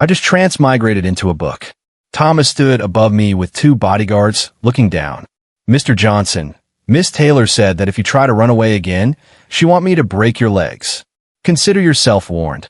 I just transmigrated into a book. Thomas stood above me with 2 bodyguards, looking down. Mr. Johnson, Miss Taylor said that if you try to run away again, she want me to break your legs. Consider yourself warned.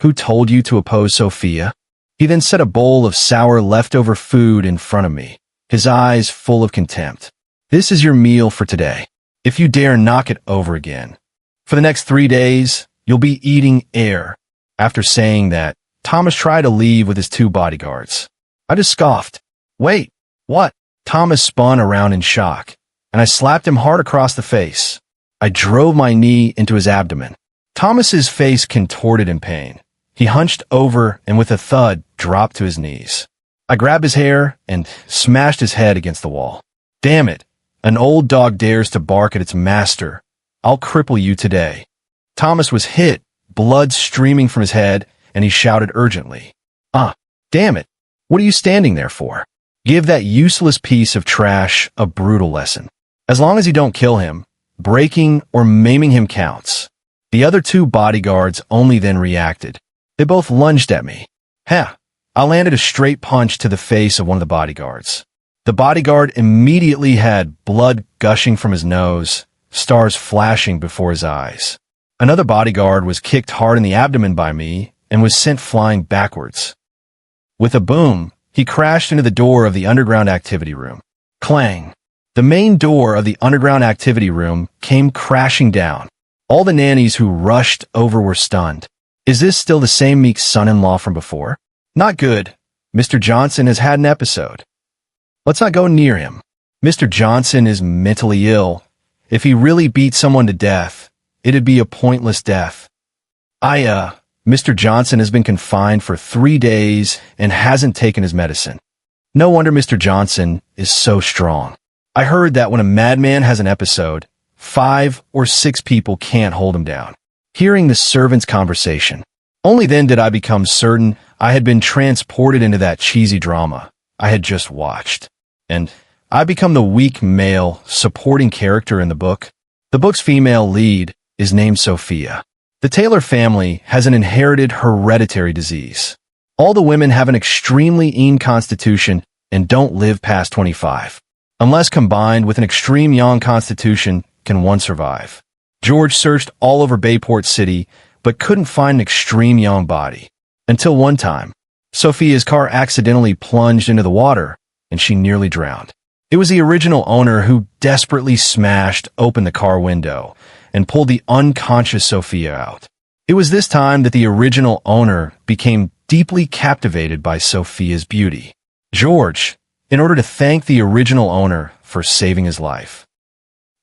Who told you to oppose Sophia? He then set a bowl of sour leftover food in front of me, his eyes full of contempt. This is your meal for today. If you dare knock it over again. For the next 3 days, you'll be eating air. After saying that, Thomas tried to leave with his 2 bodyguards. I just scoffed. Wait, what? Thomas spun around in shock, and I slapped him hard across the face. I drove my knee into his abdomen. Thomas's face contorted in pain. He hunched over and with a thud dropped to his knees. I grabbed his hair and smashed his head against the wall. Damn it, an old dog dares to bark at its master. I'll cripple you today. Thomas was hit, blood streaming from his head, and he shouted urgently. Damn it. What are you standing there for? Give that useless piece of trash a brutal lesson. As long as you don't kill him, breaking or maiming him counts. The other 2 bodyguards only then reacted. They both lunged at me. I landed a straight punch to the face of one of the bodyguards. The bodyguard immediately had blood gushing from his nose, stars flashing before his eyes. Another bodyguard was kicked hard in the abdomen by me and was sent flying backwards. With a boom, he crashed into the door of the underground activity room. Clang! The main door of the underground activity room came crashing down. All the nannies who rushed over were stunned. Is this still the same meek son-in-law from before? Not good. Mr. Johnson has had an episode. Let's not go near him. Mr. Johnson is mentally ill. If he really beat someone to death, it'd be a pointless death. Mr. Johnson has been confined for 3 days and hasn't taken his medicine. No wonder Mr. Johnson is so strong. I heard that when a madman has an episode, 5 or 6 people can't hold him down. Hearing the servant's conversation, only then did I become certain I had been transported into that cheesy drama I had just watched. And I become the weak male supporting character in the book. The book's female lead is named Sophia. The Taylor family has an inherited hereditary disease. All the women have an extremely lean constitution and don't live past 25. Unless combined with an extreme young constitution, can one survive. George searched all over Bayport City, but couldn't find an extreme young body. Until one time, Sophia's car accidentally plunged into the water, and she nearly drowned. It was the original owner who desperately smashed open the car window and pulled the unconscious Sophia out. It was this time that the original owner became deeply captivated by Sophia's beauty. George, in order to thank the original owner for saving his life,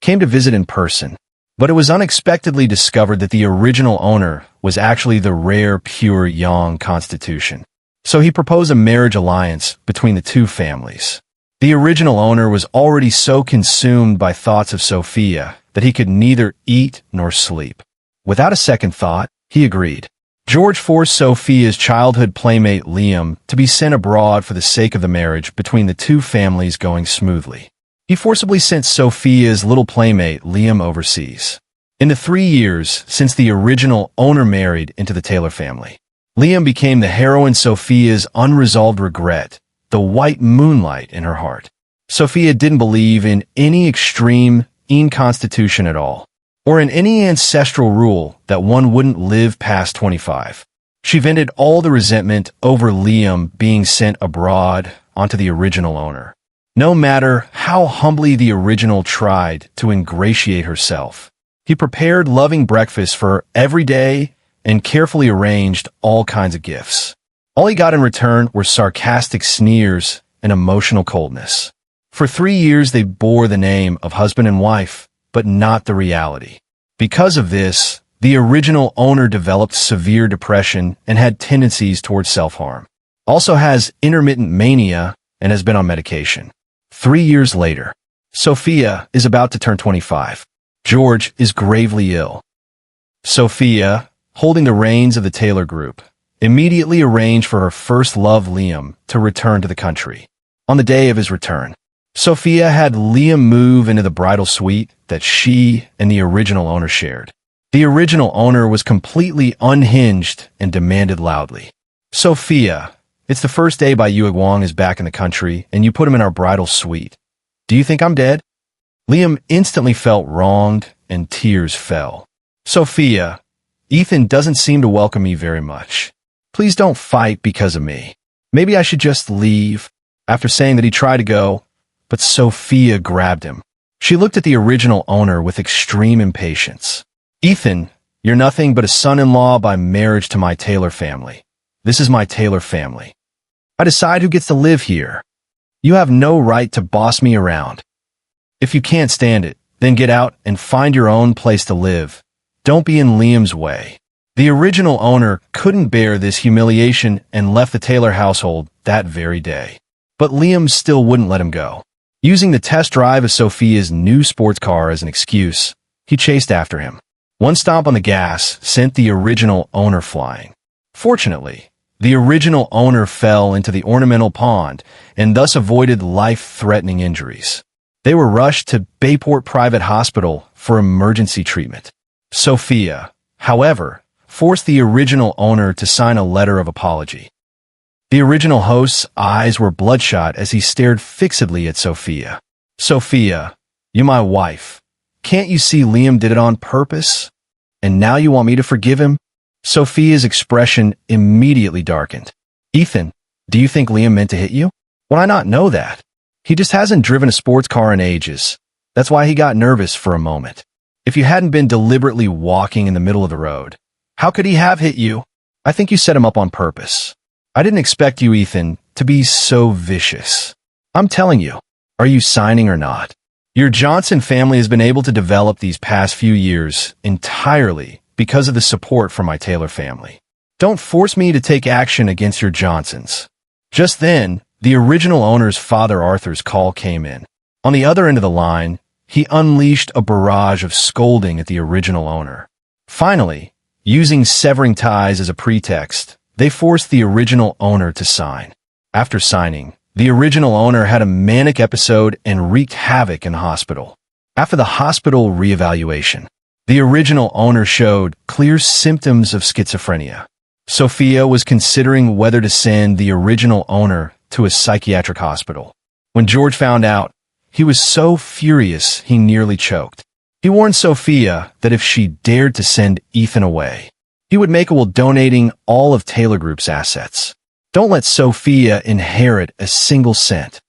came to visit in person, but it was unexpectedly discovered that the original owner was actually the rare, pure Yang Constitution. So he proposed a marriage alliance between the 2 families. The original owner was already so consumed by thoughts of Sophia that he could neither eat nor sleep. Without a second thought, he agreed. George forced Sophia's childhood playmate Liam to be sent abroad for the sake of the marriage between the 2 families going smoothly. He forcibly sent Sophia's little playmate Liam overseas. In the 3 years since the original owner married into the Taylor family, Liam became the heroine Sophia's unresolved regret, the white moonlight in her heart. Sophia didn't believe in any extreme constitution at all, or in any ancestral rule that one wouldn't live past 25. She vented all the resentment over Liam being sent abroad onto the original owner. No matter how humbly the original tried to ingratiate herself, he prepared loving breakfast for her every day and carefully arranged all kinds of gifts. All he got in return were sarcastic sneers and emotional coldness. For 3 years they bore the name of husband and wife, but not the reality. Because of this, the original owner developed severe depression and had tendencies towards self-harm. Also has intermittent mania and has been on medication. 3 years later, Sophia is about to turn 25. George is gravely ill. Sophia, holding the reins of the Taylor Group, immediately arranged for her first love, Liam, to return to the country. On the day of his return, Sophia had Liam move into the bridal suite that she and the original owner shared. The original owner was completely unhinged and demanded loudly, Sophia, it's the first day Yu Wang is back in the country, and you put him in our bridal suite. Do you think I'm dead? Liam instantly felt wronged, and tears fell. Sophia, Ethan doesn't seem to welcome me very much. Please don't fight because of me. Maybe I should just leave. After saying that he tried to go, but Sophia grabbed him. She looked at the original owner with extreme impatience. Ethan, you're nothing but a son-in-law by marriage to my Taylor family. This is my Taylor family. I decide who gets to live here. You have no right to boss me around. If you can't stand it, then get out and find your own place to live. Don't be in Liam's way. The original owner couldn't bear this humiliation and left the Taylor household that very day. But Liam still wouldn't let him go. Using the test drive of Sophia's new sports car as an excuse, he chased after him. One stomp on the gas sent the original owner flying. Fortunately, the original owner fell into the ornamental pond and thus avoided life-threatening injuries. They were rushed to Bayport Private Hospital for emergency treatment. Sophia, however, forced the original owner to sign a letter of apology. The original host's eyes were bloodshot as he stared fixedly at Sophia. Sophia, you're my wife. Can't you see Liam did it on purpose? And now you want me to forgive him? Sophia's expression immediately darkened. Ethan, do you think Liam meant to hit you? Would I not know that? He just hasn't driven a sports car in ages. That's why he got nervous for a moment. If you hadn't been deliberately walking in the middle of the road, how could he have hit you? I think you set him up on purpose. I didn't expect you, Ethan, to be so vicious. I'm telling you, are you signing or not? Your Johnson family has been able to develop these past few years entirely because of the support from my Taylor family. Don't force me to take action against your Johnsons. Just then, the original owner's father Arthur's call came in. On the other end of the line, he unleashed a barrage of scolding at the original owner. Finally, using severing ties as a pretext, they forced the original owner to sign. After signing, the original owner had a manic episode and wreaked havoc in the hospital. After the hospital reevaluation, the original owner showed clear symptoms of schizophrenia. Sophia was considering whether to send the original owner to a psychiatric hospital. When George found out, he was so furious he nearly choked. He warned Sophia that if she dared to send Ethan away, he would make it while donating all of Taylor Group's assets. Don't let Sophia inherit a single cent.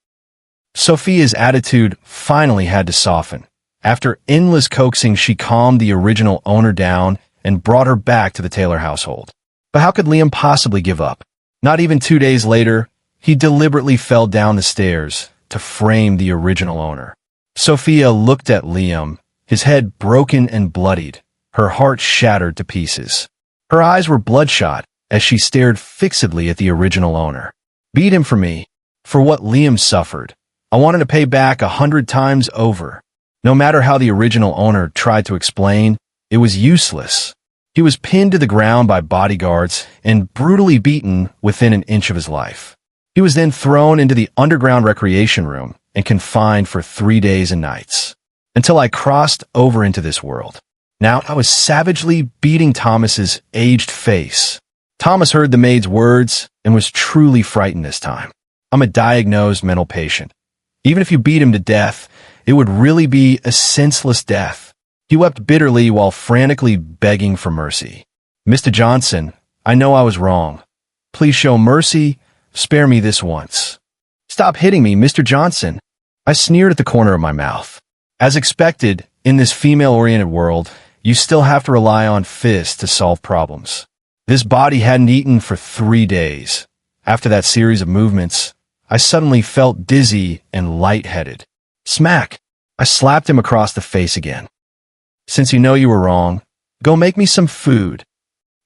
Sophia's attitude finally had to soften. After endless coaxing, she calmed the original owner down and brought her back to the Taylor household. But how could Liam possibly give up? Not even 2 days later, he deliberately fell down the stairs to frame the original owner. Sophia looked at Liam, his head broken and bloodied, her heart shattered to pieces. Her eyes were bloodshot as she stared fixedly at the original owner. Beat him for me, for what Liam suffered. I wanted to pay back 100 times over. No matter how the original owner tried to explain, it was useless. He was pinned to the ground by bodyguards and brutally beaten within an inch of his life. He was then thrown into the underground recreation room and confined for 3 days and nights, until I crossed over into this world. Now I was savagely beating Thomas's aged face. Thomas heard the maid's words and was truly frightened this time. I'm a diagnosed mental patient. Even if you beat him to death, it would really be a senseless death. He wept bitterly while frantically begging for mercy. Mr. Johnson, I know I was wrong. Please show mercy. Spare me this once. Stop hitting me, Mr. Johnson. I sneered at the corner of my mouth. As expected, in this female-oriented world, you still have to rely on fists to solve problems. This body hadn't eaten for 3 days. After that series of movements, I suddenly felt dizzy and lightheaded. Smack! I slapped him across the face again. Since you know you were wrong, go make me some food.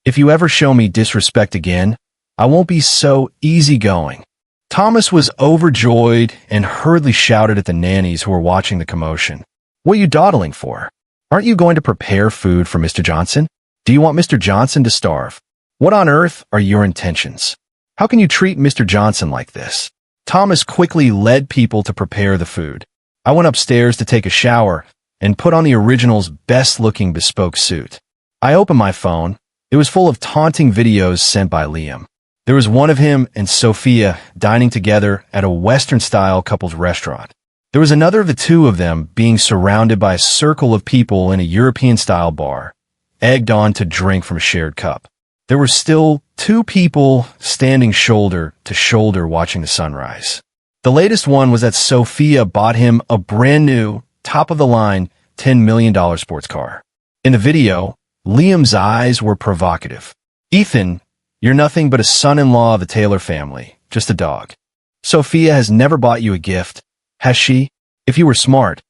If you ever show me disrespect again, I won't be so easygoing. Thomas was overjoyed and hurriedly shouted at the nannies who were watching the commotion. What are you dawdling for? Aren't you going to prepare food for Mr. Johnson? Do you want Mr. Johnson to starve? What on earth are your intentions? How can you treat Mr. Johnson like this? Thomas quickly led people to prepare the food. I went upstairs to take a shower and put on the original's best-looking bespoke suit. I opened my phone. It was full of taunting videos sent by Liam. There was one of him and Sophia dining together at a Western-style couples restaurant. There was another of the two of them being surrounded by a circle of people in a European-style bar, egged on to drink from a shared cup. There were still two people standing shoulder to shoulder watching the sunrise. The latest one was that Sophia bought him a brand new, top-of-the-line, $10 million sports car. In the video, Liam's eyes were provocative. "Ethan, you're nothing but a son-in-law of the Taylor family, just a dog. Sophia has never bought you a gift, has she? If you were smart,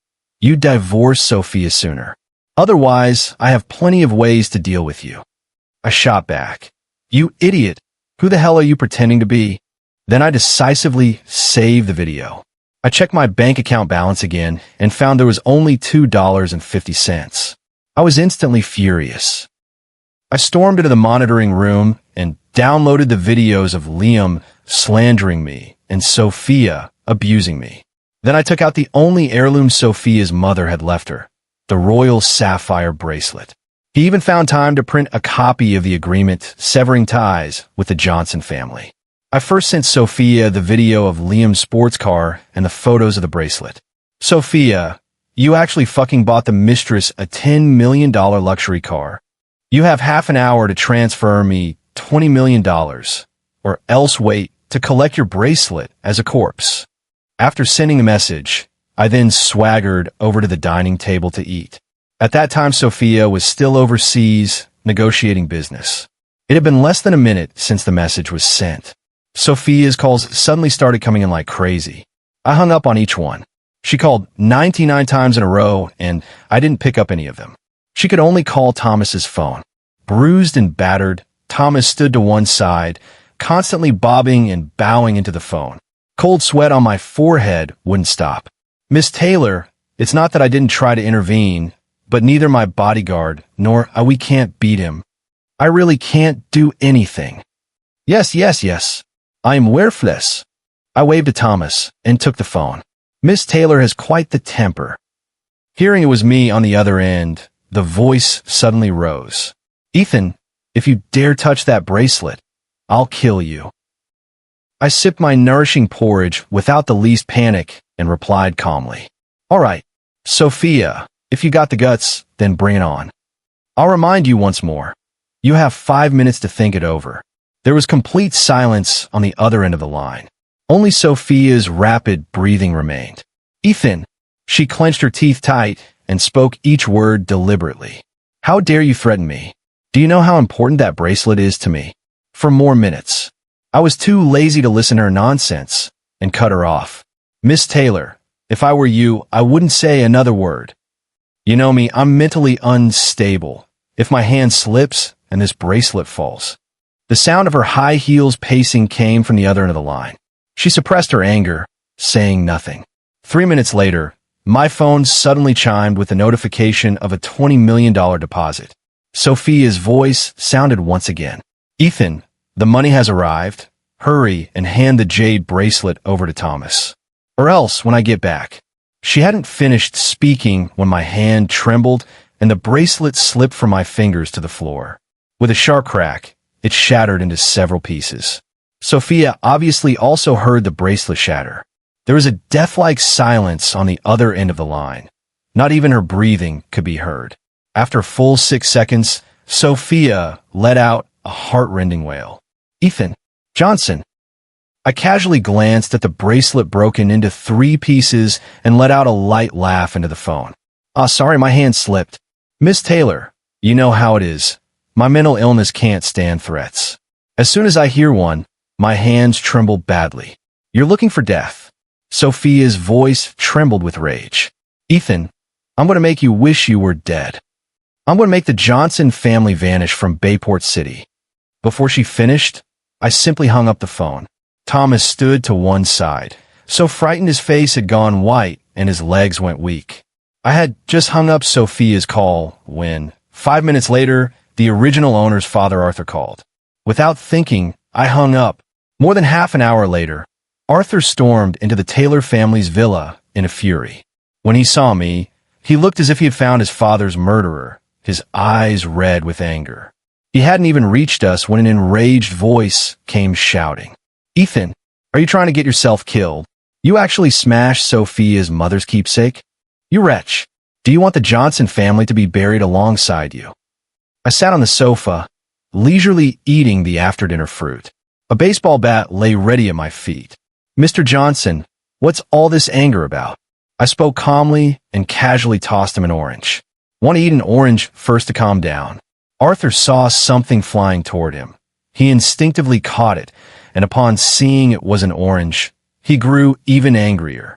you'd divorce Sophia sooner. Otherwise, I have plenty of ways to deal with you." I shot back. "You idiot! Who the hell are you pretending to be?" Then I decisively saved the video. I checked my bank account balance again and found there was only $2.50. I was instantly furious. I stormed into the monitoring room and downloaded the videos of Liam slandering me and Sophia abusing me. Then I took out the only heirloom Sophia's mother had left her, the royal sapphire bracelet. He even found time to print a copy of the agreement severing ties with the Johnson family. I first sent Sophia the video of Liam's sports car and the photos of the bracelet. "Sophia, you actually fucking bought the mistress a $10 million luxury car. You have half an hour to transfer me $20 million, or else wait to collect your bracelet as a corpse." After sending the message, I then swaggered over to the dining table to eat. At that time, Sophia was still overseas negotiating business. It had been less than a minute since the message was sent. Sophia's calls suddenly started coming in like crazy. I hung up on each one. She called 99 times in a row, and I didn't pick up any of them. She could only call Thomas's phone. Bruised and battered, Thomas stood to one side, constantly bobbing and bowing into the phone. Cold sweat on my forehead wouldn't stop. "Miss Taylor, it's not that I didn't try to intervene, but neither my bodyguard nor we can't beat him. I really can't do anything." Yes. I'm worthless." I waved to Thomas and took the phone. "Miss Taylor has quite the temper." Hearing it was me on the other end, the voice suddenly rose. "Ethan, if you dare touch that bracelet, I'll kill you." I sipped my nourishing porridge without the least panic and replied calmly, "All right, Sophia, if you got the guts, then bring it on. I'll remind you once more. You have 5 minutes to think it over." There was complete silence on the other end of the line. Only Sophia's rapid breathing remained. "Ethan," she clenched her teeth tight and spoke each word deliberately. "How dare you threaten me? Do you know how important that bracelet is to me?" For more minutes. I was too lazy to listen to her nonsense and cut her off. "Miss Taylor, if I were you, I wouldn't say another word. You know me, I'm mentally unstable. If my hand slips and this bracelet falls." The sound of her high heels pacing came from the other end of the line. She suppressed her anger, saying nothing. 3 minutes later, my phone suddenly chimed with a notification of a $20 million deposit. Sophia's voice sounded once again. "Ethan, the money has arrived. Hurry and hand the jade bracelet over to Thomas. Or else when I get back." She hadn't finished speaking when my hand trembled and the bracelet slipped from my fingers to the floor. With a sharp crack, it shattered into several pieces. Sophia obviously also heard the bracelet shatter. There was a death-like silence on the other end of the line. Not even her breathing could be heard. After a full 6 seconds, Sophia let out a heart-rending wail. "Ethan Johnson." I casually glanced at the bracelet broken into 3 pieces and let out a light laugh into the phone. Sorry, my hand slipped. "Miss Taylor, you know how it is. My mental illness can't stand threats. As soon as I hear one, my hands tremble badly. You're looking for death." Sophia's voice trembled with rage. "Ethan, I'm going to make you wish you were dead. I'm going to make the Johnson family vanish from Bayport City." Before she finished, I simply hung up the phone. Thomas stood to one side, so frightened his face had gone white and his legs went weak. I had just hung up Sophia's call when, 5 minutes later, the original owner's father, Arthur, called. Without thinking, I hung up. More than half an hour later, Arthur stormed into the Taylor family's villa in a fury. When he saw me, he looked as if he had found his father's murderer, his eyes red with anger. He hadn't even reached us when an enraged voice came shouting. "Ethan, are you trying to get yourself killed? You actually smashed Sophia's mother's keepsake? You wretch. Do you want the Johnson family to be buried alongside you?" I sat on the sofa, leisurely eating the after-dinner fruit. A baseball bat lay ready at my feet. "Mr. Johnson, what's all this anger about?" I spoke calmly and casually tossed him an orange. "Want to eat an orange first to calm down?" Arthur saw something flying toward him. He instinctively caught it, and upon seeing it was an orange, he grew even angrier.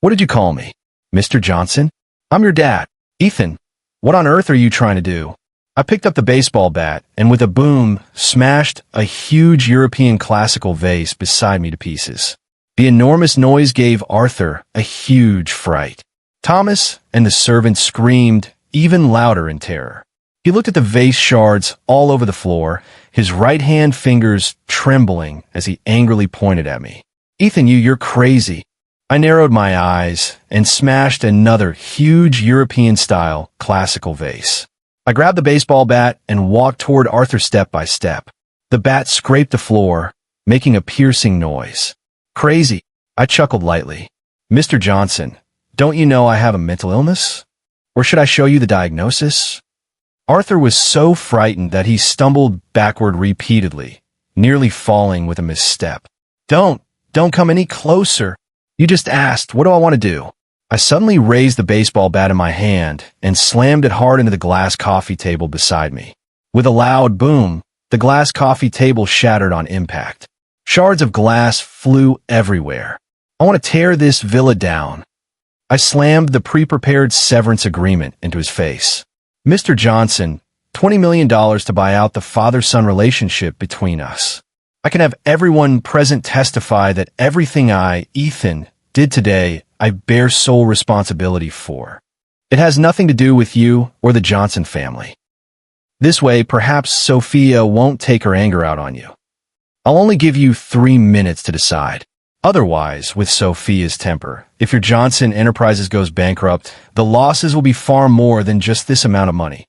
"What did you call me? Mr. Johnson? I'm your dad. Ethan, what on earth are you trying to do?" I picked up the baseball bat and with a boom, smashed a huge European classical vase beside me to pieces. The enormous noise gave Arthur a huge fright. Thomas and the servant screamed even louder in terror. He looked at the vase shards all over the floor, his right-hand fingers trembling as he angrily pointed at me. "Ethan, you're crazy." I narrowed my eyes and smashed another huge European-style classical vase. I grabbed the baseball bat and walked toward Arthur step by step. The bat scraped the floor, making a piercing noise. "Crazy," I chuckled lightly. "Mr. Johnson, don't you know I have a mental illness? Or should I show you the diagnosis?" Arthur was so frightened that he stumbled backward repeatedly, nearly falling with a misstep. Don't come any closer. You just asked, what do I want to do?" I suddenly raised the baseball bat in my hand and slammed it hard into the glass coffee table beside me. With a loud boom, the glass coffee table shattered on impact. Shards of glass flew everywhere. "I want to tear this villa down." I slammed the pre-prepared severance agreement into his face. "Mr. Johnson, $20 million to buy out the father-son relationship between us. I can have everyone present testify that everything I, Ethan, did today, I bear sole responsibility for. It has nothing to do with you or the Johnson family. This way, perhaps Sophia won't take her anger out on you. I'll only give you 3 minutes to decide. Otherwise, with Sophia's temper, if your Johnson Enterprises goes bankrupt, the losses will be far more than just this amount of money."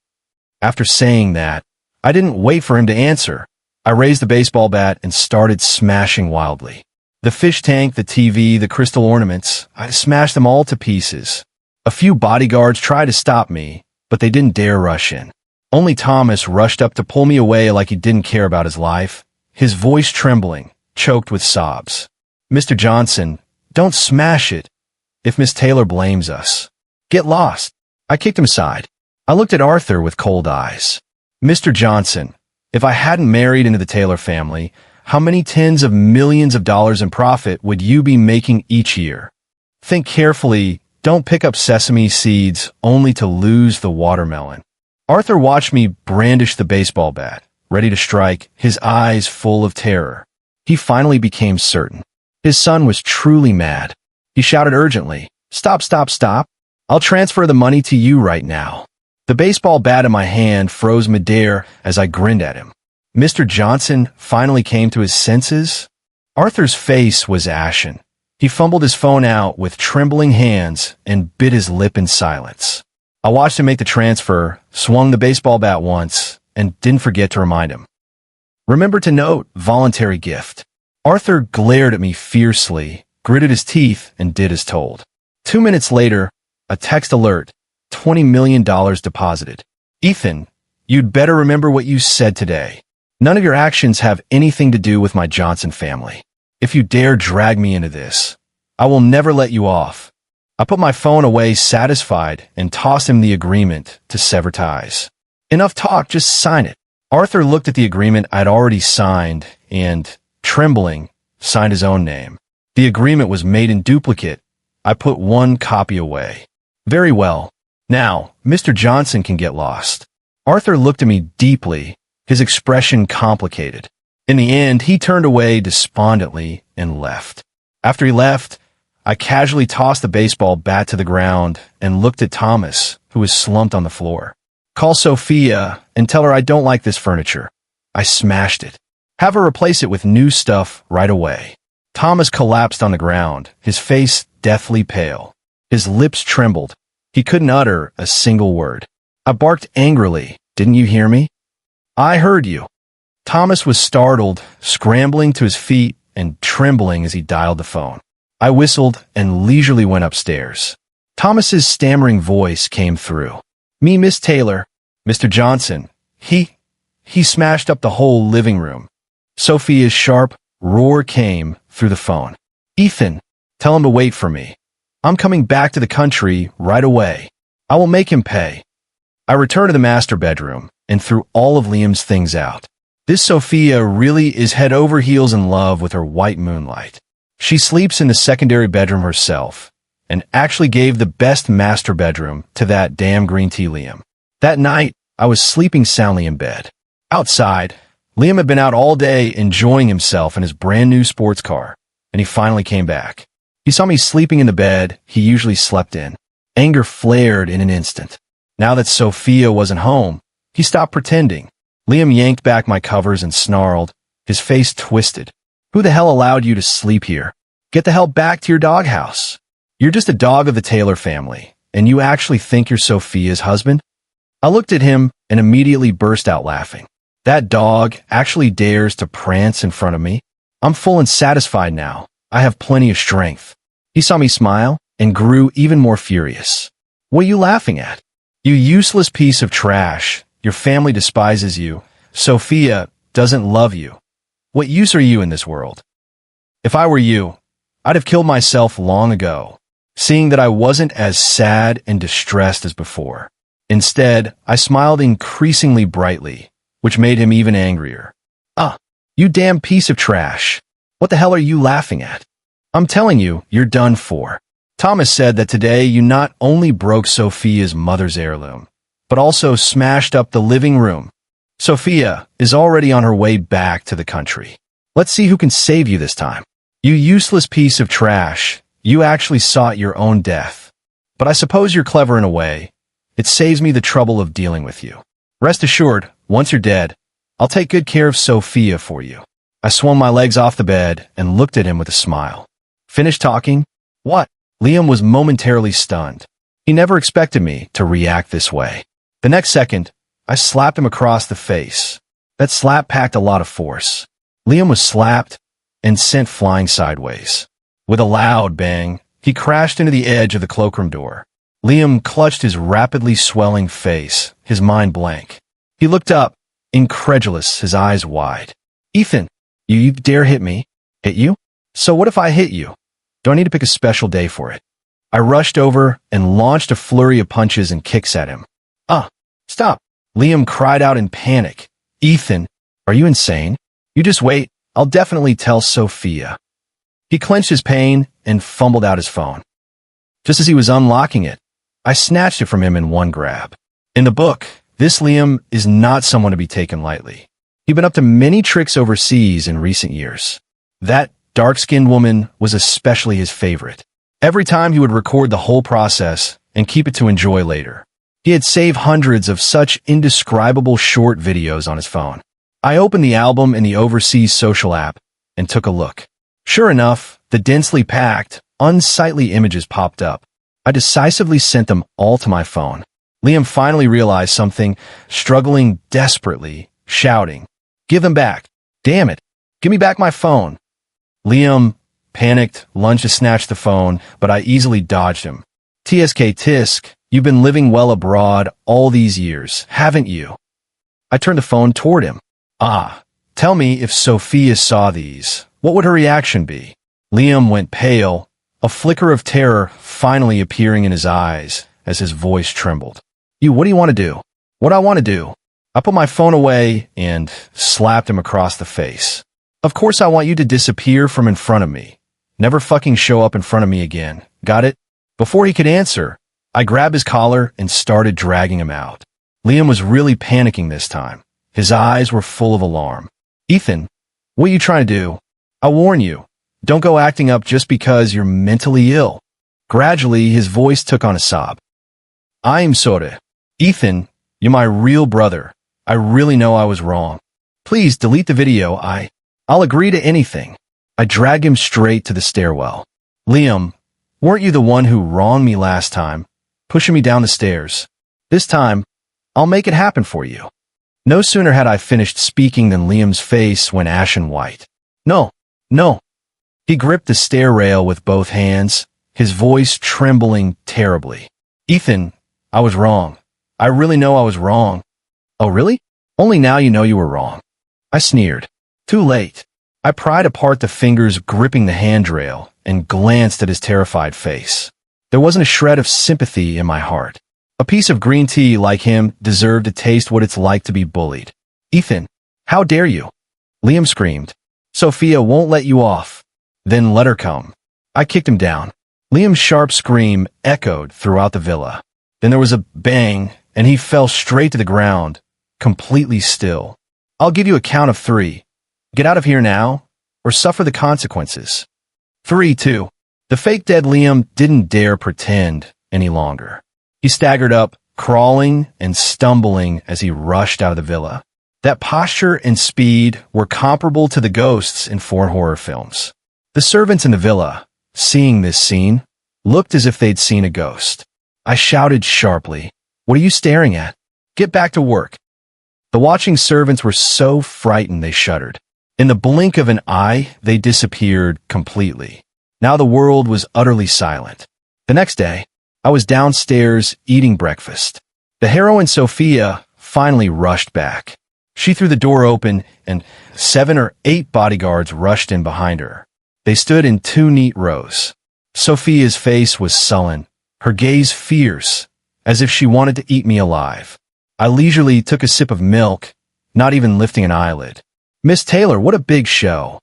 After saying that, I didn't wait for him to answer. I raised the baseball bat and started smashing wildly. The fish tank, the TV, the crystal ornaments, I smashed them all to pieces. A few bodyguards tried to stop me, but they didn't dare rush in. Only Thomas rushed up to pull me away like he didn't care about his life, his voice trembling, choked with sobs. "Mr. Johnson, don't smash it. If Miss Taylor blames us, get lost." I kicked him aside. I looked at Arthur with cold eyes. "Mr. Johnson, if I hadn't married into the Taylor family, how many tens of millions of dollars in profit would you be making each year? Think carefully. Don't pick up sesame seeds only to lose the watermelon." Arthur watched me brandish the baseball bat, ready to strike, his eyes full of terror. He finally became certain. His son was truly mad. He shouted urgently, "Stop, stop, stop. I'll transfer the money to you right now." The baseball bat in my hand froze midair as I grinned at him. Mr. Johnson finally came to his senses. Arthur's face was ashen. He fumbled his phone out with trembling hands and bit his lip in silence. I watched him make the transfer, swung the baseball bat once, and didn't forget to remind him. "Remember to note, voluntary gift." Arthur glared at me fiercely, gritted his teeth, and did as told. 2 minutes later, a text alert, $20 million deposited. "Ethan, you'd better remember what you said today. None of your actions have anything to do with my Johnson family. If you dare drag me into this, I will never let you off." I put my phone away satisfied and tossed him the agreement to sever ties. "Enough talk, just sign it." Arthur looked at the agreement I'd already signed and, trembling, signed his own name. The agreement was made in duplicate. I put one copy away. "Very well. Now, Mr. Johnson can get lost." Arthur looked at me deeply, his expression complicated. In the end, he turned away despondently and left. After he left, I casually tossed the baseball bat to the ground and looked at Thomas, who was slumped on the floor. "Call Sophia and tell her I don't like this furniture. I smashed it. Have her replace it with new stuff right away." Thomas collapsed on the ground, his face deathly pale. His lips trembled. He couldn't utter a single word. I barked angrily. "Didn't you hear me? I heard you. Thomas was startled, scrambling to his feet and trembling as he dialed the phone. I whistled and leisurely went upstairs. Thomas's stammering voice came through. Me, Miss Taylor. Mr. Johnson. He smashed up the whole living room. Sophia's sharp roar came through the phone. Ethan, tell him to wait for me. I'm coming back to the country right away. I will make him pay. I returned to the master bedroom and threw all of Liam's things out. This Sophia really is head over heels in love with her white moonlight. She sleeps in the secondary bedroom herself and actually gave the best master bedroom to that damn green tea Liam. That night, I was sleeping soundly in bed. Outside, Liam had been out all day enjoying himself in his brand new sports car, and he finally came back. He saw me sleeping in the bed he usually slept in. Anger flared in an instant. Now that Sophia wasn't home, he stopped pretending. Liam yanked back my covers and snarled, his face twisted. Who the hell allowed you to sleep here? Get the hell back to your doghouse. You're just a dog of the Taylor family, and you actually think you're Sophia's husband? I looked at him and immediately burst out laughing. That dog actually dares to prance in front of me? I'm full and satisfied now. I have plenty of strength. He saw me smile and grew even more furious. What are you laughing at? You useless piece of trash. Your family despises you. Sophia doesn't love you. What use are you in this world? If I were you, I'd have killed myself long ago, seeing that I wasn't as sad and distressed as before. Instead, I smiled increasingly brightly, which made him even angrier. You damn piece of trash. What the hell are you laughing at? I'm telling you, you're done for. Thomas said that today you not only broke Sophia's mother's heirloom, but also smashed up the living room. Sophia is already on her way back to the country. Let's see who can save you this time. You useless piece of trash. You actually sought your own death. But I suppose you're clever in a way. It saves me the trouble of dealing with you. Rest assured, once you're dead, I'll take good care of Sophia for you. I swung my legs off the bed and looked at him with a smile. Finished talking? What? Liam was momentarily stunned. He never expected me to react this way. The next second, I slapped him across the face. That slap packed a lot of force. Liam was slapped and sent flying sideways. With a loud bang, he crashed into the edge of the cloakroom door. Liam clutched his rapidly swelling face, his mind blank. He looked up, incredulous, his eyes wide. Ethan, you dare hit me? Hit you? So what if I hit you? Do I need to pick a special day for it? I rushed over and launched a flurry of punches and kicks at him. Stop! Liam cried out in panic. Ethan, are you insane? You just wait. I'll definitely tell Sophia. He clenched his pain and fumbled out his phone. Just as he was unlocking it, I snatched it from him in one grab. In the book, this Liam is not someone to be taken lightly. He'd been up to many tricks overseas in recent years. That dark-skinned woman was especially his favorite. Every time he would record the whole process and keep it to enjoy later. He had saved hundreds of such indescribable short videos on his phone. I opened the album in the overseas social app and took a look. Sure enough, the densely packed, unsightly images popped up. I decisively sent them all to my phone. Liam finally realized something, struggling desperately, shouting, "Give them back! Damn it! Give me back my phone!" Liam, panicked, lunged to snatch the phone, but I easily dodged him. "TSK Tisk, you've been living well abroad all these years, haven't you?" I turned the phone toward him. Tell me if Sophia saw these, what would her reaction be? Liam went pale, a flicker of terror finally appearing in his eyes as his voice trembled. What do you want to do?" "What I want to do?" I put my phone away and slapped him across the face. "Of course I want you to disappear from in front of me. Never fucking show up in front of me again. Got it?" Before he could answer, I grabbed his collar and started dragging him out. Liam was really panicking this time. His eyes were full of alarm. "Ethan, what are you trying to do? I warn you, don't go acting up just because you're mentally ill." Gradually, his voice took on a sob. "I'm sorry. Ethan, you're my real brother. I really know I was wrong. Please delete the video. I'll agree to anything." I dragged him straight to the stairwell. "Liam, weren't you the one who wronged me last time, pushing me down the stairs? This time, I'll make it happen for you." No sooner had I finished speaking than Liam's face went ashen white. No, no. He gripped the stair rail with both hands, his voice trembling terribly. Ethan, I was wrong. I really know I was wrong. Oh, really? Only now you know you were wrong. I sneered. Too late. I pried apart the fingers gripping the handrail and glanced at his terrified face. There wasn't a shred of sympathy in my heart. A piece of green tea like him deserved to taste what it's like to be bullied. Ethan, how dare you? Liam screamed. Sophia won't let you off. Then let her come. I kicked him down. Liam's sharp scream echoed throughout the villa. Then there was a bang, and he fell straight to the ground, completely still. I'll give you a count of 3. Get out of here now, or suffer the consequences. 3, 2. The fake dead Liam didn't dare pretend any longer. He staggered up, crawling and stumbling as he rushed out of the villa. That posture and speed were comparable to the ghosts in foreign horror films. The servants in the villa, seeing this scene, looked as if they'd seen a ghost. I shouted sharply, "What are you staring at? Get back to work." The watching servants were so frightened they shuddered. In the blink of an eye, they disappeared completely. Now the world was utterly silent. The next day, I was downstairs eating breakfast. The heroine Sophia finally rushed back. She threw the door open, and 7 or 8 bodyguards rushed in behind her. They stood in 2 neat rows. Sophia's face was sullen, her gaze fierce, as if she wanted to eat me alive. I leisurely took a sip of milk, not even lifting an eyelid. Miss Taylor, what a big show.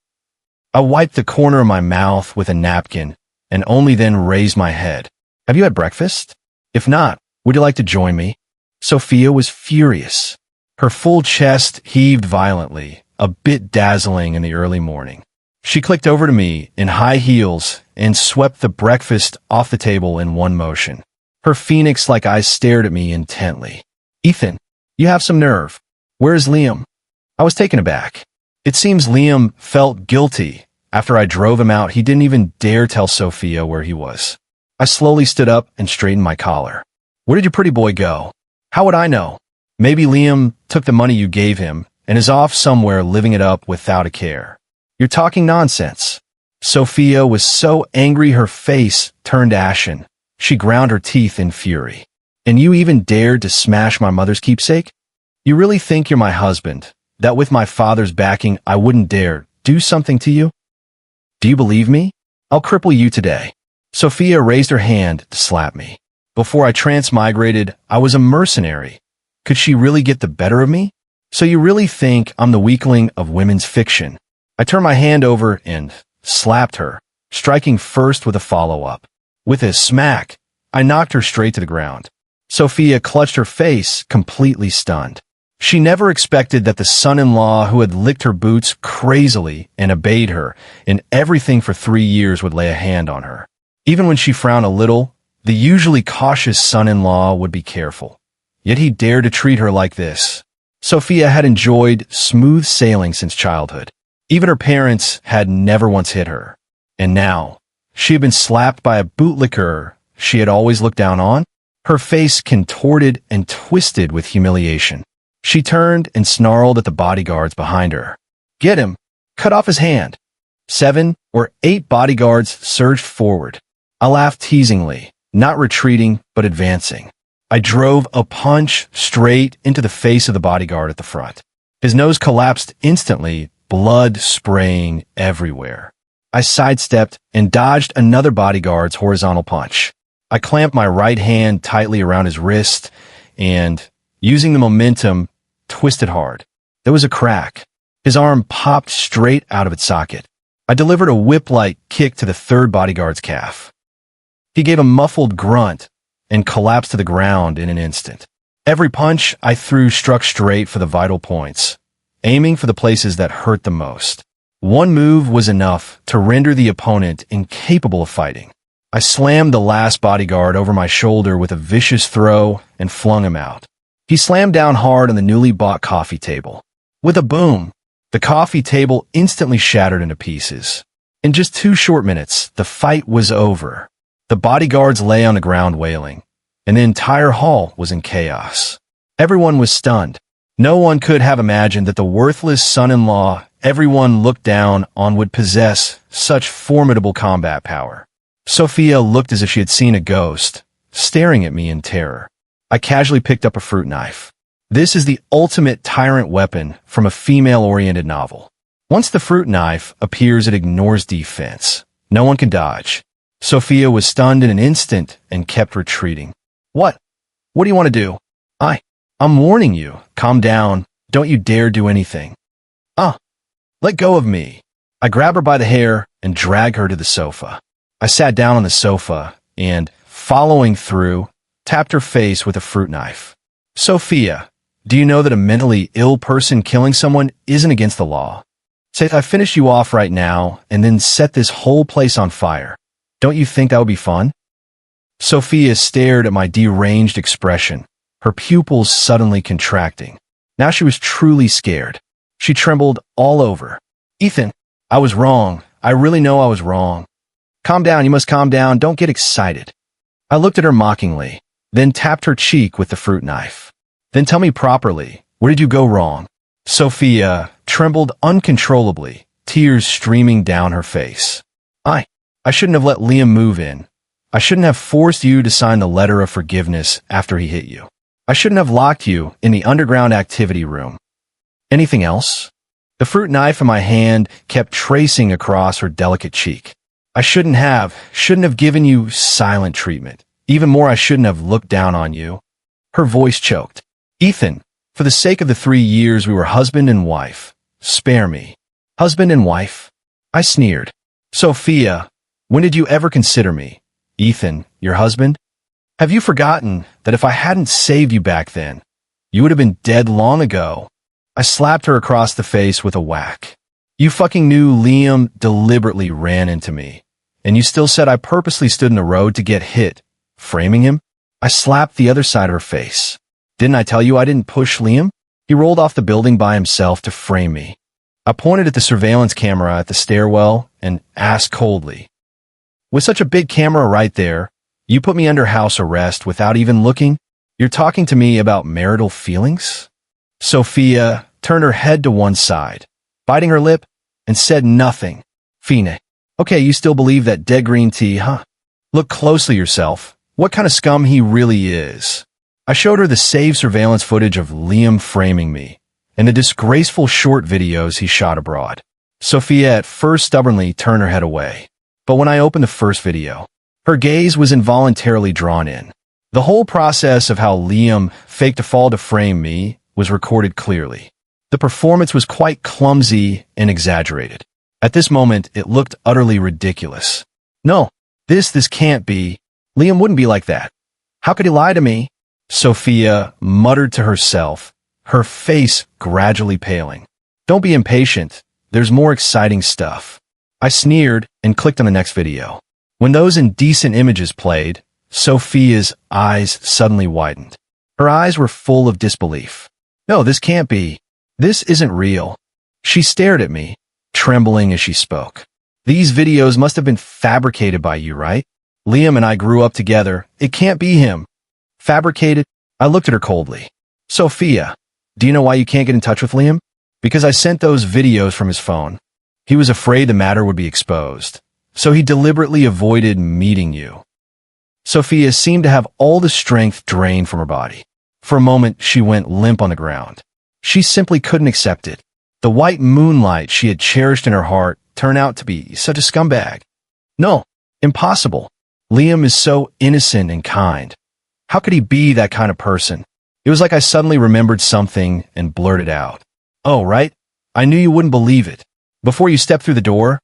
I wiped the corner of my mouth with a napkin and only then raised my head. Have you had breakfast? If not, would you like to join me? Sophia was furious. Her full chest heaved violently, a bit dazzling in the early morning. She clicked over to me in high heels and swept the breakfast off the table in one motion. Her phoenix-like eyes stared at me intently. Ethan, you have some nerve. Where's Liam? I was taken aback. It seems Liam felt guilty. After I drove him out, he didn't even dare tell Sophia where he was. I slowly stood up and straightened my collar. Where did your pretty boy go? How would I know? Maybe Liam took the money you gave him and is off somewhere living it up without a care. You're talking nonsense. Sophia was so angry her face turned ashen. She ground her teeth in fury. And you even dared to smash my mother's keepsake? You really think you're my husband, that with my father's backing I wouldn't dare do something to you? Do you believe me? I'll cripple you today. Sophia raised her hand to slap me. Before I transmigrated, I was a mercenary. Could she really get the better of me? So you really think I'm the weakling of women's fiction? I turned my hand over and slapped her, striking first with a follow-up. With a smack, I knocked her straight to the ground. Sophia clutched her face, completely stunned. She never expected that the son-in-law who had licked her boots crazily and obeyed her in everything for 3 years would lay a hand on her. Even when she frowned a little, the usually cautious son-in-law would be careful. Yet he dared to treat her like this. Sophia had enjoyed smooth sailing since childhood. Even her parents had never once hit her. And now, she had been slapped by a bootlicker she had always looked down on. Her face contorted and twisted with humiliation. She turned and snarled at the bodyguards behind her. Get him! Cut off his hand! 7 or 8 bodyguards surged forward. I laughed teasingly, not retreating, but advancing. I drove a punch straight into the face of the bodyguard at the front. His nose collapsed instantly, blood spraying everywhere. I sidestepped and dodged another bodyguard's horizontal punch. I clamped my right hand tightly around his wrist and, using the momentum, twisted hard. There was a crack. His arm popped straight out of its socket. I delivered a whip-like kick to the third bodyguard's calf. He gave a muffled grunt and collapsed to the ground in an instant. Every punch I threw struck straight for the vital points, aiming for the places that hurt the most. One move was enough to render the opponent incapable of fighting. I slammed the last bodyguard over my shoulder with a vicious throw and flung him out. He slammed down hard on the newly bought coffee table. With a boom, the coffee table instantly shattered into pieces. In just 2 short minutes, the fight was over. The bodyguards lay on the ground wailing, and the entire hall was in chaos. Everyone was stunned. No one could have imagined that the worthless son-in-law everyone looked down on would possess such formidable combat power. Sophia looked as if she had seen a ghost, staring at me in terror. I casually picked up a fruit knife. This is the ultimate tyrant weapon from a female-oriented novel. Once the fruit knife appears, it ignores defense. No one can dodge. Sophia was stunned in an instant and kept retreating. What? What do you want to do? I'm warning you. Calm down. Don't you dare do anything. Let go of me. I grab her by the hair and drag her to the sofa. I sat down on the sofa and, following through, tapped her face with a fruit knife. Sophia, do you know that a mentally ill person killing someone isn't against the law? Say if I finish you off right now and then set this whole place on fire, don't you think that would be fun? Sophia stared at my deranged expression, her pupils suddenly contracting. Now she was truly scared. She trembled all over. Ethan, I was wrong. I really know I was wrong. Calm down, you must calm down. Don't get excited. I looked at her mockingly, then tapped her cheek with the fruit knife. Then tell me properly, where did you go wrong? Sophia trembled uncontrollably, tears streaming down her face. I shouldn't have let Liam move in. I shouldn't have forced you to sign the letter of forgiveness after he hit you. I shouldn't have locked you in the underground activity room. Anything else? The fruit knife in my hand kept tracing across her delicate cheek. I shouldn't have given you silent treatment. Even more, I shouldn't have looked down on you. Her voice choked. Ethan, for the sake of the 3 years we were husband and wife, spare me. Husband and wife? I sneered. Sophia, when did you ever consider me, Ethan, your husband? Have you forgotten that if I hadn't saved you back then, you would have been dead long ago? I slapped her across the face with a whack. You fucking knew Liam deliberately ran into me, and you still said I purposely stood in the road to get hit, framing him? I slapped the other side of her face. Didn't I tell you I didn't push Liam? He rolled off the building by himself to frame me. I pointed at the surveillance camera at the stairwell and asked coldly, with such a big camera right there, you put me under house arrest without even looking? You're talking to me about marital feelings? Sophia turned her head to one side, biting her lip, and said nothing. Feigned. Okay, you still believe that dead green tea, huh? Look closely yourself. What kind of scum he really is. I showed her the saved surveillance footage of Liam framing me, and the disgraceful short videos he shot abroad. Sophia at first stubbornly turned her head away, but when I opened the first video, her gaze was involuntarily drawn in. The whole process of how Liam faked a fall to frame me was recorded clearly. The performance was quite clumsy and exaggerated. At this moment, it looked utterly ridiculous. No, this can't be. Liam wouldn't be like that. How could he lie to me? Sophia muttered to herself, her face gradually paling. Don't be impatient. There's more exciting stuff. I sneered and clicked on the next video. When those indecent images played, Sophia's eyes suddenly widened. Her eyes were full of disbelief. No, this can't be. This isn't real. She stared at me, trembling as she spoke. These videos must have been fabricated by you, right? Liam and I grew up together. It can't be him. Fabricated? I looked at her coldly. Sophia, do you know why you can't get in touch with Liam? Because I sent those videos from his phone. He was afraid the matter would be exposed, so he deliberately avoided meeting you. Sophia seemed to have all the strength drained from her body. For a moment, she went limp on the ground. She simply couldn't accept it. The white moonlight she had cherished in her heart turned out to be such a scumbag. No, impossible. Liam is so innocent and kind. How could he be that kind of person? It was like I suddenly remembered something and blurted out. Oh, right? I knew you wouldn't believe it. Before you stepped through the door,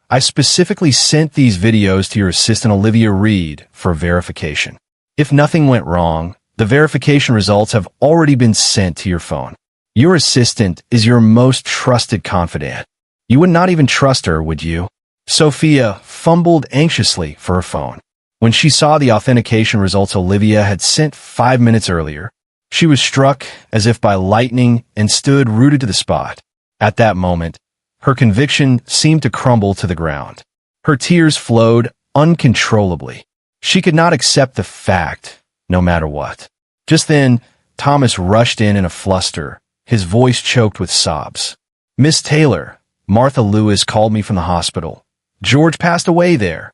I specifically sent these videos to your assistant Olivia Reed for verification. If nothing went wrong, the verification results have already been sent to your phone. Your assistant is your most trusted confidant. You would not even trust her, would you? Sophia fumbled anxiously for her phone. When she saw the authentication results Olivia had sent 5 minutes earlier, she was struck as if by lightning and stood rooted to the spot. At that moment, her conviction seemed to crumble to the ground. Her tears flowed uncontrollably. She could not accept the fact, no matter what. Just then, Thomas rushed in a fluster, his voice choked with sobs. "Miss Taylor, Martha Lewis called me from the hospital. George passed away there."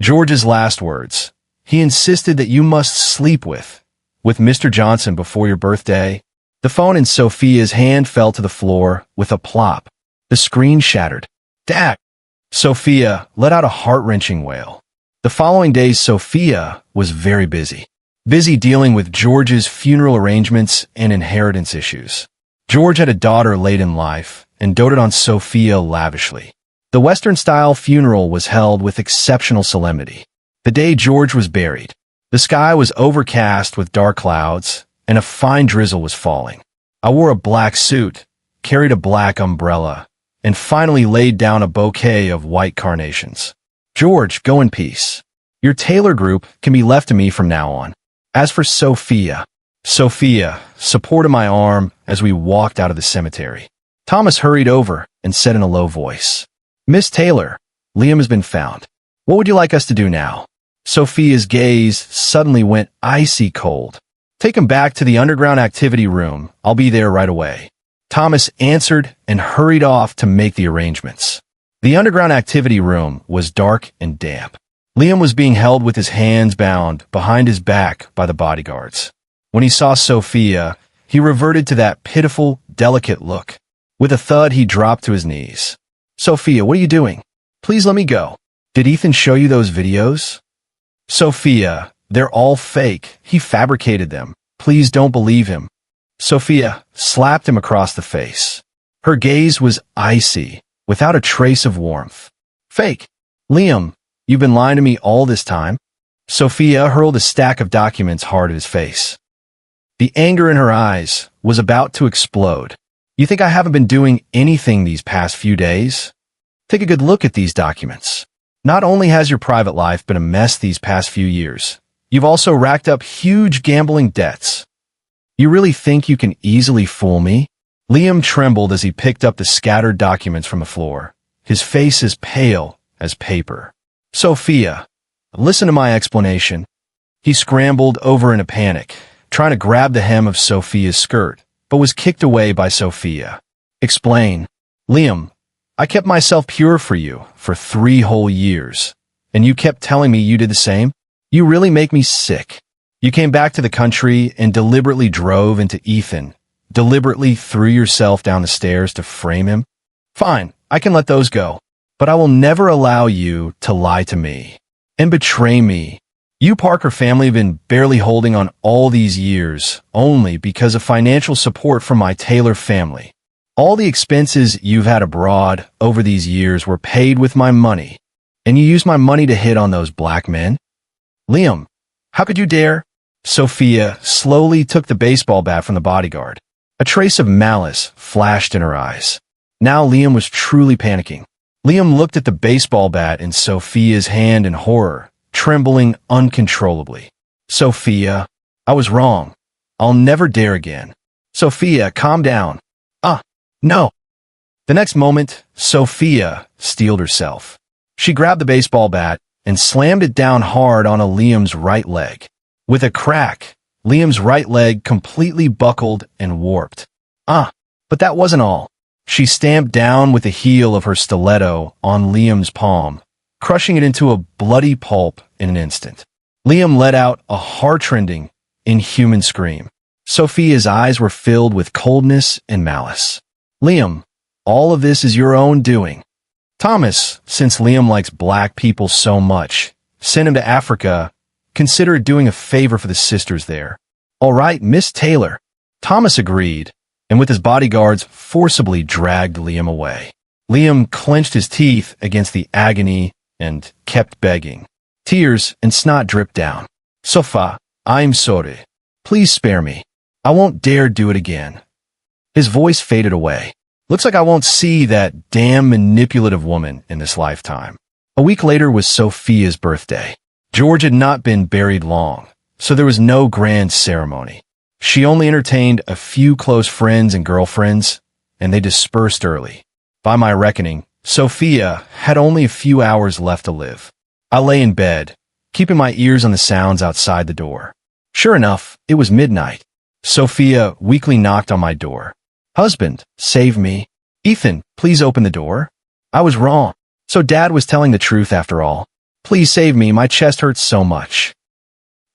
George's last words. "He insisted that you must sleep with Mr. Johnson before your birthday." The phone in Sophia's hand fell to the floor with a plop. The screen shattered. "Dad!" Sophia let out a heart-wrenching wail. The following days, Sophia was very busy. Busy dealing with George's funeral arrangements and inheritance issues. George had a daughter late in life and doted on Sophia lavishly. The Western-style funeral was held with exceptional solemnity. The day George was buried, the sky was overcast with dark clouds, and a fine drizzle was falling. I wore a black suit, carried a black umbrella, and finally laid down a bouquet of white carnations. "George, go in peace. Your Taylor group can be left to me from now on." As for Sophia supported my arm as we walked out of the cemetery. Thomas hurried over and said in a low voice, "Miss Taylor, Liam has been found. What would you like us to do now?" Sophia's gaze suddenly went icy cold. "Take him back to the underground activity room. I'll be there right away." Thomas answered and hurried off to make the arrangements. The underground activity room was dark and damp. Liam was being held with his hands bound behind his back by the bodyguards. When he saw Sophia, he reverted to that pitiful, delicate look. With a thud, he dropped to his knees. "Sophia, what are you doing? Please let me go. Did Ethan show you those videos?" "Sophia, they're all fake. He fabricated them. Please don't believe him." Sophia slapped him across the face. Her gaze was icy, without a trace of warmth. "Fake? Liam, you've been lying to me all this time?" Sophia hurled a stack of documents hard at his face. The anger in her eyes was about to explode. "You think I haven't been doing anything these past few days? Take a good look at these documents. Not only has your private life been a mess these past few years, you've also racked up huge gambling debts. You really think you can easily fool me?" Liam trembled as he picked up the scattered documents from the floor, his face as pale as paper. "Sophia, listen to my explanation." He scrambled over in a panic, trying to grab the hem of Sophia's skirt, but was kicked away by Sophia. "Explain." "Liam, I kept myself pure for you for 3 whole years, and you kept telling me you did the same? You really make me sick. You came back to the country and deliberately drove into Ethan, deliberately threw yourself down the stairs to frame him. Fine, I can let those go, but I will never allow you to lie to me and betray me. You Parker family have been barely holding on all these years only because of financial support from my Taylor family. All the expenses you've had abroad over these years were paid with my money, and you used my money to hit on those black men. Liam, how could you dare?" Sophia slowly took the baseball bat from the bodyguard. A trace of malice flashed in her eyes. Now Liam was truly panicking. Liam looked at the baseball bat in Sophia's hand in horror, trembling uncontrollably. "Sophia, I was wrong. I'll never dare again." "Sophia, calm down." No." The next moment, Sophia steeled herself. She grabbed the baseball bat and slammed it down hard on Liam's right leg. With a crack, Liam's right leg completely buckled and warped. But that wasn't all. She stamped down with the heel of her stiletto on Liam's palm, crushing it into a bloody pulp in an instant. Liam let out a heart-rending, inhuman scream. Sophia's eyes were filled with coldness and malice. "Liam, all of this is your own doing. Thomas, since Liam likes black people so much, sent him to Africa. Consider doing a favor for the sisters there." "All right, Miss Taylor." Thomas agreed, and with his bodyguards forcibly dragged Liam away. Liam clenched his teeth against the agony and kept begging. Tears and snot dripped down. "Sophia, I'm sorry. Please spare me. I won't dare do it again." His voice faded away. "Looks like I won't see that damn manipulative woman in this lifetime." A week later was Sophia's birthday. George had not been buried long, so there was no grand ceremony. She only entertained a few close friends and girlfriends, and they dispersed early. By my reckoning, Sophia had only a few hours left to live. I lay in bed, keeping my ears on the sounds outside the door. Sure enough, it was midnight. Sophia weakly knocked on my door. Husband, save me. Ethan, please open the door. I was wrong. So Dad was telling the truth after all. Please save me, my chest hurts so much.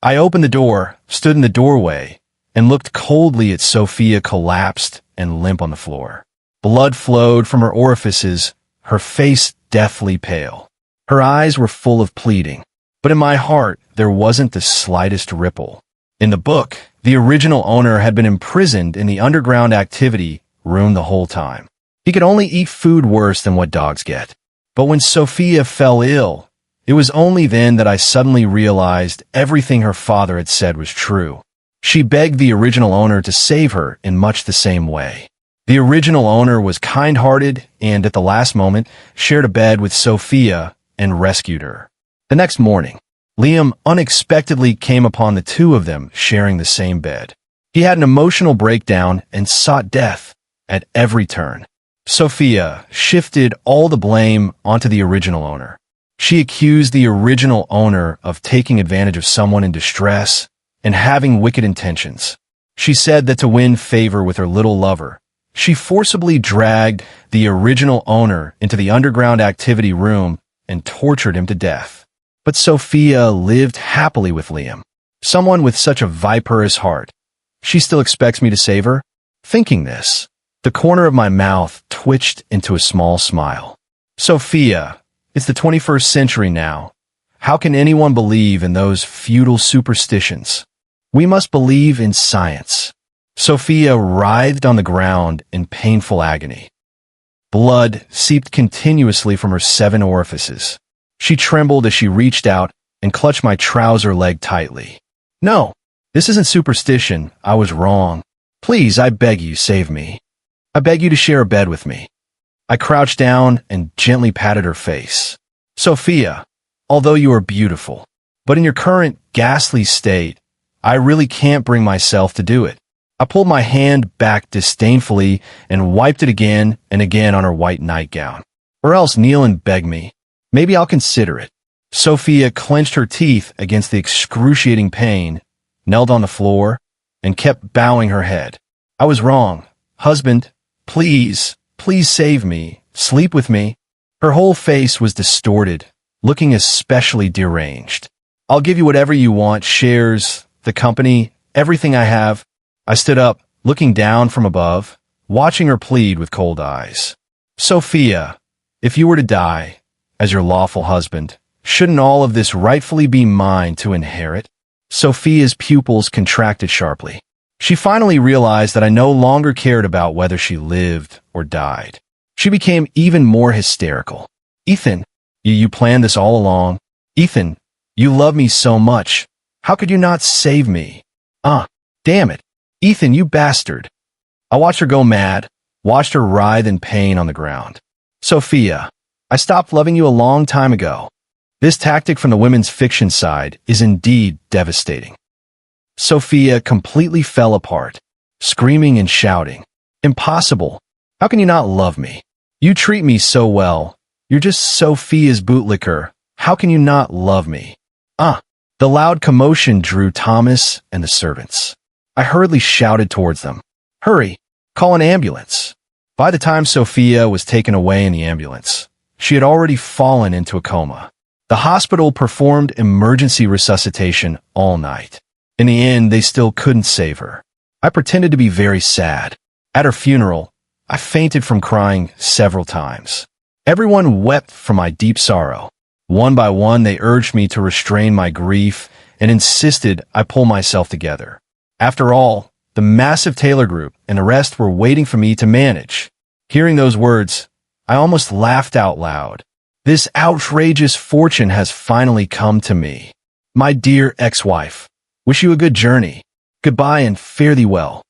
I opened the door, stood in the doorway, and looked coldly at Sophia collapsed and limp on the floor. Blood flowed from her orifices, her face deathly pale. Her eyes were full of pleading, but in my heart there wasn't the slightest ripple. In the book, the original owner had been imprisoned in the underground activity room the whole time. He could only eat food worse than what dogs get. But when Sophia fell ill, it was only then that I suddenly realized everything her father had said was true. She begged the original owner to save her in much the same way. The original owner was kind-hearted and, at the last moment, shared a bed with Sophia and rescued her. The next morning, Liam unexpectedly came upon the two of them sharing the same bed. He had an emotional breakdown and sought death at every turn. Sophia shifted all the blame onto the original owner. She accused the original owner of taking advantage of someone in distress and having wicked intentions. She said that to win favor with her little lover, she forcibly dragged the original owner into the underground activity room and tortured him to death. But Sophia lived happily with Liam, someone with such a viperous heart. She still expects me to save her? Thinking this, the corner of my mouth twitched into a small smile. Sophia, it's the 21st century now. How can anyone believe in those feudal superstitions? We must believe in science. Sophia writhed on the ground in painful agony. Blood seeped continuously from her 7 orifices. She trembled as she reached out and clutched my trouser leg tightly. No, this isn't superstition. I was wrong. Please, I beg you, save me. I beg you to share a bed with me. I crouched down and gently patted her face. Sophia, although you are beautiful, but in your current ghastly state, I really can't bring myself to do it. I pulled my hand back disdainfully and wiped it again and again on her white nightgown. Or else kneel and beg me. Maybe I'll consider it. Sophia clenched her teeth against the excruciating pain, knelt on the floor, and kept bowing her head. I was wrong. Husband, please, please save me. Sleep with me. Her whole face was distorted, looking especially deranged. I'll give you whatever you want, shares, the company, everything I have. I stood up, looking down from above, watching her plead with cold eyes. Sophia, if you were to die, as your lawful husband, shouldn't all of this rightfully be mine to inherit? Sophia's pupils contracted sharply. She finally realized that I no longer cared about whether she lived or died. She became even more hysterical. Ethan, you planned this all along. Ethan, you love me so much. How could you not save me? Damn it. Ethan, you bastard. I watched her go mad, watched her writhe in pain on the ground. Sophia, I stopped loving you a long time ago. This tactic from the women's fiction side is indeed devastating. Sophia completely fell apart, screaming and shouting. Impossible. How can you not love me? You treat me so well. You're just Sophia's bootlicker. How can you not love me? The loud commotion drew Thomas and the servants. I hurriedly shouted towards them. Hurry, call an ambulance. By the time Sophia was taken away in the ambulance, she had already fallen into a coma. The hospital performed emergency resuscitation all night. In the end, they still couldn't save her. I pretended to be very sad. At her funeral, I fainted from crying several times. Everyone wept from my deep sorrow. One by one, they urged me to restrain my grief and insisted I pull myself together. After all, the massive Taylor group and the rest were waiting for me to manage. Hearing those words, I almost laughed out loud. This outrageous fortune has finally come to me. My dear ex-wife, wish you a good journey. Goodbye and fare thee well.